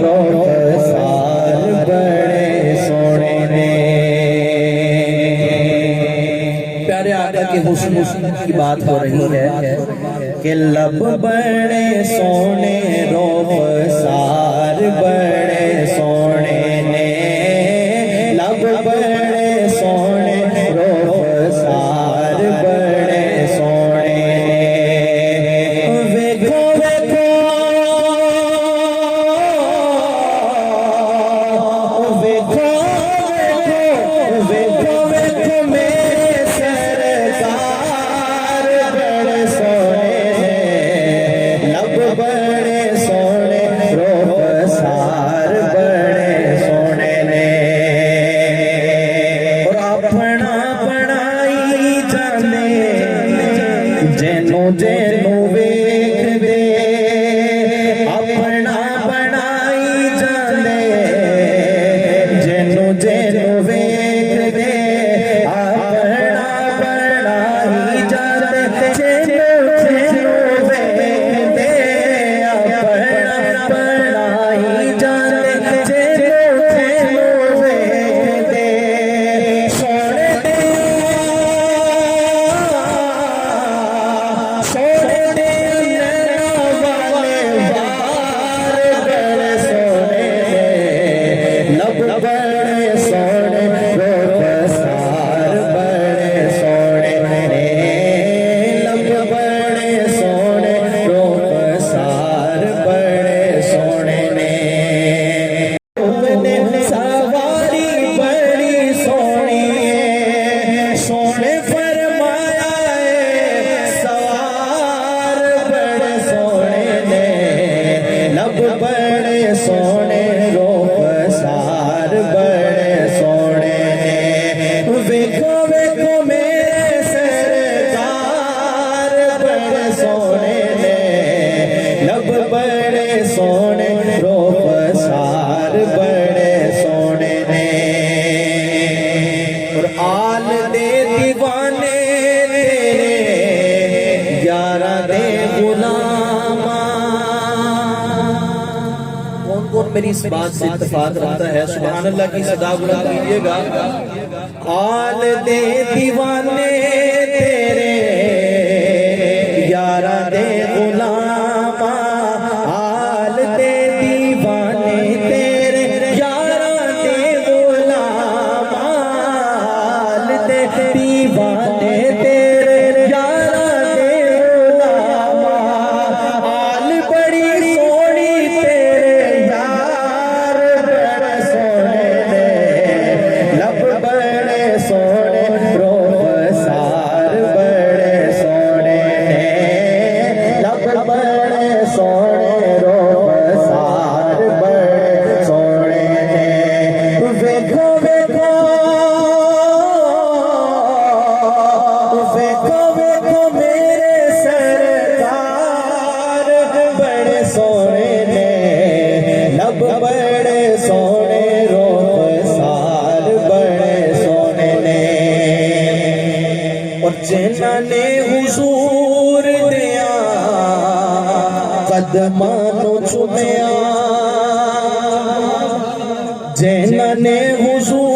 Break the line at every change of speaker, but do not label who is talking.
रोज़गार बड़े सोने ने। प्यारे आका के हुस्न की बात हो रही है कि लब बड़े सोने रोज़गार बड़े सोने ने, लब बड़े सोने रोज़गार बड़े सोने ने। वेखो वेखो वेखो वेखो वेखो मेरे सरकार बड़े सोने ने, लब बड़े सोने रोज़गार बड़े सोने ने। और अपना बनाई जाने जेनू जेनू वेख दे, अपना बनाई जाने जेनू जेनू वेख दे, अपना बनाई जाने जेनू जेनू वेख दे, अपना बनाई जाने जेनू जेनू वेख दे। सोने दे सोने दे नैना वाले बार बड़े सोने ने, लब बड़े सोने रोज़गार बड़े सोने ने, लब बड़े सोने रोज़गार बड़े सोने ने। सवारी बड़ी सोनी है, सोने फरमाया है सवार बड़े सोने ने, लब बड़े सोने रोज़गार बड़े सोने ने। वेखो वेखो मेरे सरकार बड़े सोने ने, लब बड़े सोने रोज़गार बड़े सोने ने। और आल दे दीवाने तेरे, यारा दे गुलामा। कौन कौन मेरी इस बात से इत्तेफाक रखता है? सुभान अल्लाह की सदा बुलंद कीजिएगा। आल दे दीवाने तेरे, यारा दे गुलामा, आल दे दीवाने तेरे, यारा दे गुलामा, आल दे दीवाने तेरे, यारा दे गुलामा। आल बड़ी सोनी तेरे यार बड़े सोने ने, लब बड़े सोने रोज़गार बड़े सोने ने, लब बड़े सोने रोज़गार बड़े सोने ने। वेखो वेखो वेखो वेखो मेरे सरकार बड़े सोने ने, लब बड़े सोने रोज़गार बड़े सोने ने। और जिन्होंने हुजूर दिया कदमां नूं चुमिया, जिन्होंने हुजूर